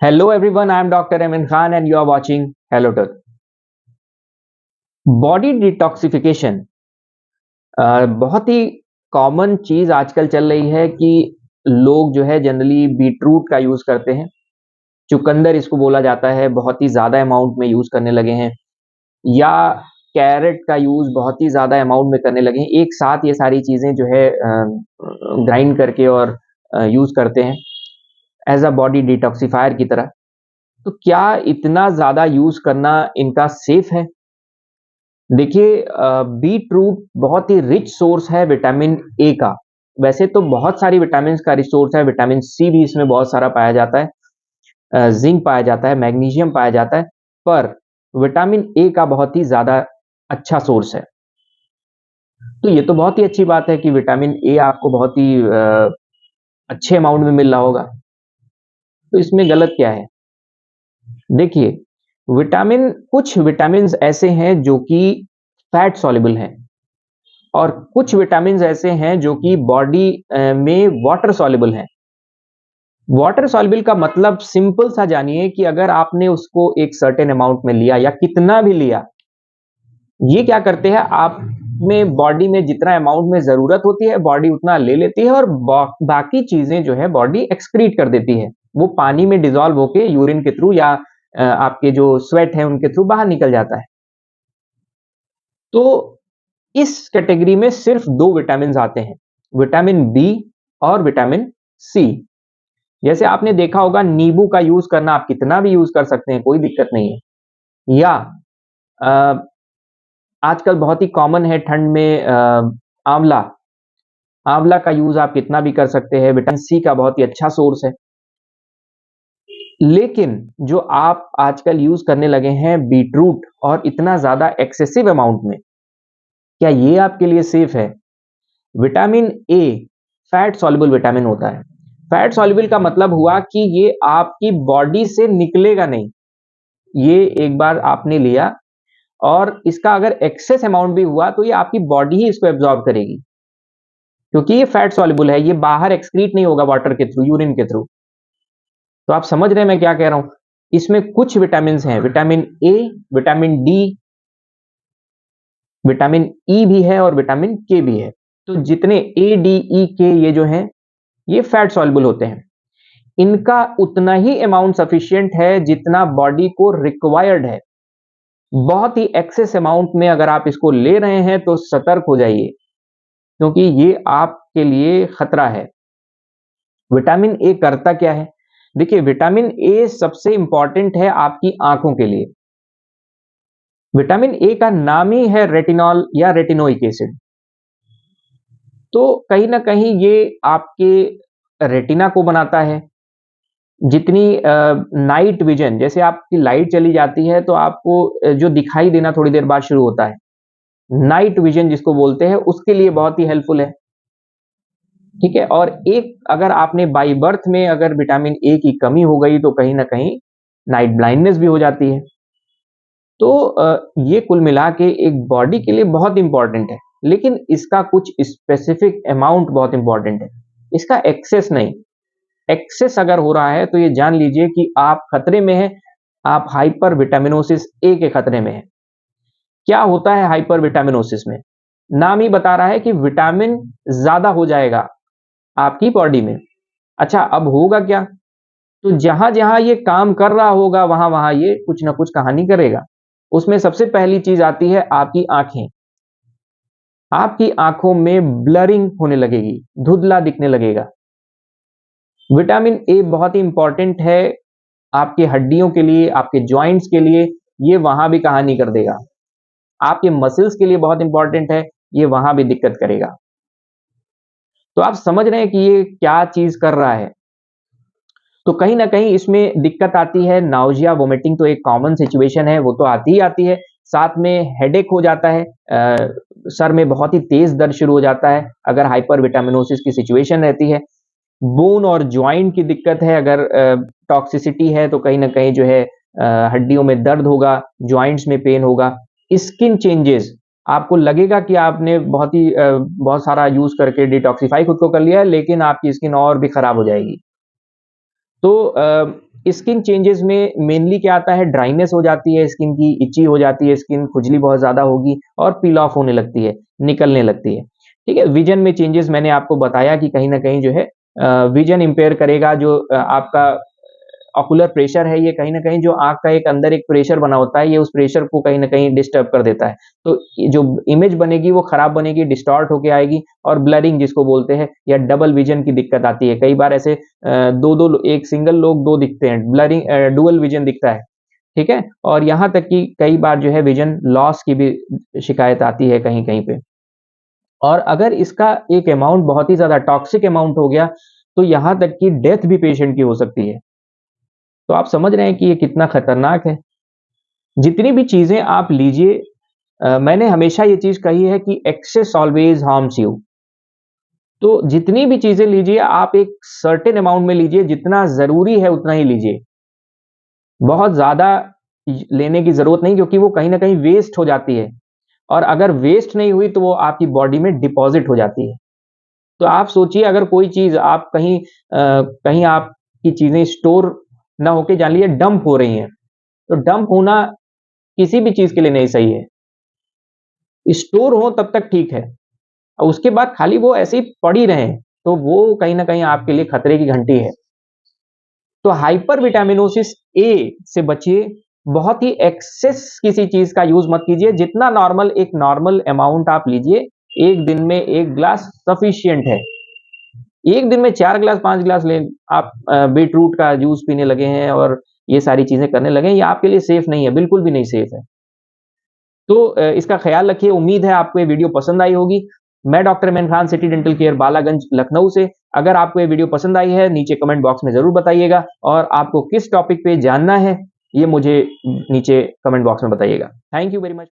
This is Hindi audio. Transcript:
Hello everyone, I am Dr. Amin Khan and you are watching Hello Tut. Body detoxification बहुत ही कॉमन चीज आजकल चल रही है कि लोग जो है जनरली बीटरूट का यूज करते हैं। चुकंदर इसको बोला जाता है, बहुत ही ज्यादा अमाउंट में यूज करने लगे हैं। या कैरेट का यूज बहुत ही ज्यादा अमाउंट में करने लगे हैं। एक साथ ये सारी चीजें जो है ग्राइंड करके और यूज करते हैं एज अ बॉडी डिटॉक्सिफायर की तरह। तो क्या इतना ज्यादा यूज करना इनका सेफ है? देखिए, बीट रूट बहुत ही रिच सोर्स है विटामिन ए का। वैसे तो बहुत सारी विटामिन का रिच सोर्स है, विटामिन सी भी इसमें बहुत सारा पाया जाता है, जिंक पाया जाता है, मैग्नीशियम पाया जाता है, पर विटामिन ए का बहुत ही ज्यादा अच्छा सोर्स है। तो ये तो बहुत ही अच्छी बात है कि विटामिन ए आपको बहुत ही अच्छे अमाउंट में मिल रहा होगा। तो इसमें गलत क्या है? देखिए, कुछ विटामिन ऐसे हैं जो कि फैट सॉल्युबल हैं और कुछ विटामिन ऐसे हैं जो कि बॉडी में वाटर सॉल्युबल हैं। वाटर सॉल्युबल का मतलब सिंपल सा जानिए कि अगर आपने उसको एक सर्टेन अमाउंट में लिया या कितना भी लिया, ये क्या करते हैं, आप में बॉडी में जितना अमाउंट में जरूरत होती है बॉडी उतना ले लेती है और बाकी चीजें जो है बॉडी एक्सक्रीट कर देती है। वो पानी में डिजोल्व होके यूरिन के थ्रू या आपके जो स्वेट है उनके थ्रू बाहर निकल जाता है। तो इस कैटेगरी में सिर्फ दो विटामिन आते हैं, विटामिन बी और विटामिन सी। जैसे आपने देखा होगा, नींबू का यूज करना आप कितना भी यूज कर सकते हैं, कोई दिक्कत नहीं है। या अ, आजकल बहुत ही कॉमन है ठंड में आंवला आंवला का यूज आप कितना भी कर सकते हैं, विटामिन सी का बहुत ही अच्छा सोर्स है। लेकिन जो आप आजकल यूज करने लगे हैं बीटरूट और इतना ज्यादा एक्सेसिव अमाउंट में, क्या ये आपके लिए सेफ है? Vitamin A fat soluble vitamin होता है। फैट सॉल्युबल का मतलब हुआ कि ये आपकी बॉडी से निकलेगा नहीं। ये एक बार आपने लिया और इसका अगर एक्सेस अमाउंट भी हुआ तो ये आपकी बॉडी ही इसको एब्जॉर्ब करेगी, क्योंकि ये फैट सॉल्युबल है, ये बाहर एक्सक्रीट नहीं होगा वाटर के थ्रू, यूरिन के थ्रू। तो आप समझ रहे हैं मैं क्या कह रहा हूं? इसमें कुछ विटामिन हैं, vitamin A, vitamin D, vitamin E भी है और विटामिन के भी है। तो जितने ए, डी, ई, के ये जो हैं, ये फैट सॉल्युबल होते हैं। इनका उतना ही अमाउंट सफिशिएंट है जितना बॉडी को रिक्वायर्ड है। बहुत ही एक्सेस अमाउंट में अगर आप इसको ले रहे हैं तो सतर्क हो जाइए, क्योंकि ये आपके लिए खतरा है। विटामिन ए करता क्या है? देखिए, विटामिन ए सबसे इंपॉर्टेंट है आपकी आंखों के लिए। विटामिन ए का नाम ही है रेटिनॉल या रेटिनोइक एसिड। तो कहीं ना कहीं ये आपके रेटिना को बनाता है। जितनी नाइट विजन, जैसे आपकी लाइट चली जाती है तो आपको जो दिखाई देना थोड़ी देर बाद शुरू होता है, नाइट विजन जिसको बोलते हैं, उसके लिए बहुत ही हेल्पफुल है। ठीक है। और एक अगर आपने बाई बर्थ में अगर विटामिन ए की कमी हो गई तो कहीं ना कहीं नाइट ब्लाइंडनेस भी हो जाती है। तो ये कुल मिला के एक बॉडी के लिए बहुत इंपॉर्टेंट है, लेकिन इसका कुछ स्पेसिफिक अमाउंट बहुत इंपॉर्टेंट है, इसका एक्सेस नहीं। एक्सेस अगर हो रहा है तो ये जान लीजिए कि आप खतरे में हैं, आप हाइपर विटामिनोसिस ए के खतरे में हैं। क्या होता है हाइपर विटामिनोसिस में? नाम ही बता रहा है कि विटामिन ज्यादा हो जाएगा आपकी बॉडी में। अच्छा, अब होगा क्या? तो जहां जहां ये काम कर रहा होगा वहां वहां ये कुछ ना कुछ कहानी करेगा। उसमें सबसे पहली चीज आती है आपकी आंखें। आपकी आंखों में ब्लरिंग होने लगेगी, धुंधला दिखने लगेगा। विटामिन ए बहुत ही इंपॉर्टेंट है आपकी हड्डियों के लिए, आपके जॉइंट्स के लिए, ये वहां भी कहानी कर देगा। आपके मसल्स के लिए बहुत इंपॉर्टेंट है, ये वहां भी दिक्कत करेगा। तो आप समझ रहे हैं कि ये क्या चीज कर रहा है? तो कहीं ना कहीं इसमें दिक्कत आती है। नाउजिया, वोमिटिंग तो एक कॉमन सिचुएशन है, वो तो आती ही आती है। साथ में हेडेक हो जाता है, सर में बहुत ही तेज दर्द शुरू हो जाता है अगर हाइपर विटामिनोसिस की सिचुएशन रहती है। बोन और ज्वाइंट की दिक्कत है, अगर टॉक्सिसिटी है तो कहीं ना कहीं जो है हड्डियों में दर्द होगा, ज्वाइंट्स में पेन होगा। स्किन चेंजेस, आपको लगेगा कि आपने बहुत सारा यूज करके डिटॉक्सिफाई खुद को कर लिया है, लेकिन आपकी स्किन और भी खराब हो जाएगी। तो स्किन चेंजेस में मेनली क्या आता है, ड्राइनेस हो जाती है स्किन की, इची हो जाती है स्किन, खुजली बहुत ज़्यादा होगी और पील ऑफ होने लगती है, निकलने लगती है। ठीक है? विज़न में चेंजेस मैंने आपको बताया कि कहीं न कहीं जो है विज़न इम्पेयर करेगा, जो आपका ऑकुलर प्रेशर है, ये कहीं न कहीं जो आँख का एक अंदर एक प्रेशर बना होता है, ये उस प्रेशर को कहीं न कहीं डिस्टर्ब कर देता है। तो ये जो इमेज बनेगी वो खराब बनेगी, डिस्टॉर्ट होके आएगी और ब्लरिंग जिसको बोलते हैं या डबल विज़न की दिक्कत आती है। कई बार ऐसे 2-2 लो एक सिंगल लोग 2 दिखते हैं, ब्लरिंग डुअल विज़न दिखता है, ठीक है? और यहाँ तक कि कई बार जो है विज़न लॉस की भी शिकायत आती है कहीं-कहीं पे। और अगर इसका एक अमाउंट बहुत ही ज़्यादा टॉक्सिक अमाउंट हो गया, तो यहाँ तक कि डेथ भी पेशेंट की हो सकती है। तो आप समझ रहे हैं कि ये कितना खतरनाक है। जितनी भी चीज़ें आप लीजिए, मैंने हमेशा ये चीज़ कही है कि एक्सेस ऑलवेज़ हार्म्स यू। तो जितनी भी चीज़ें लीजिए आप एक सर्टेन अमाउंट में लीजिए, जितना ज़रूरी है उतना ही लीजिए। बहुत ज़्यादा लेने की ज़रूरत नहीं, क्योंकि वो कहीं न कहीं वेस्ट हो जाती है और अगर वेस्ट नहीं हुई तो वो आपकी बॉडी में डिपॉज़िट हो जाती है। तो आप सोचिए, अगर कोई चीज़ आप कहीं आपकी चीज़ें स्टोर ना होके जान लीजिए डंप हो रही हैं, तो डंप होना किसी भी चीज़ के लिए नहीं सही है। स्टोर हो तब तक ठीक है और उसके बाद खाली वो ऐसे ही पड़ी रहें, तो वो कहीं न कहीं आपके लिए खतरे की घंटी है। तो हाइपर विटामिनोसिस ए से बचिए, बहुत ही एक्सेस किसी चीज़ का यूज़ मत कीजिए, जितना नॉर्मल एक नॉर्मल अमाउंट आप लीजिए, 1 दिन में 1 ग्लास सफिशिएंट है। 1 दिन में 4 ग्लास 5 ग्लास लें, आप बीटरूट का जूस पीने लगे हैं और ये सारी चीज़ें करने लगे हैं, ये आपके लिए सेफ नहीं है, बिल्कुल भी नहीं सेफ है। तो इसका ख़्याल रखिए, उम्मीद है आपको ये वीडियो पसंद आई होगी। मैं doctor Imran Khan, city dental care, Balaganj, Lucknow से। अगर आपको ये वीडियो पसंद आई है, नीचे कमेंट बॉक्स में ज़रूर बताइएगा और आपको किस टॉपिक पे जानना है, ये मुझे नीचे कमेंट बॉक्स में बताइएगा। Thank you very much.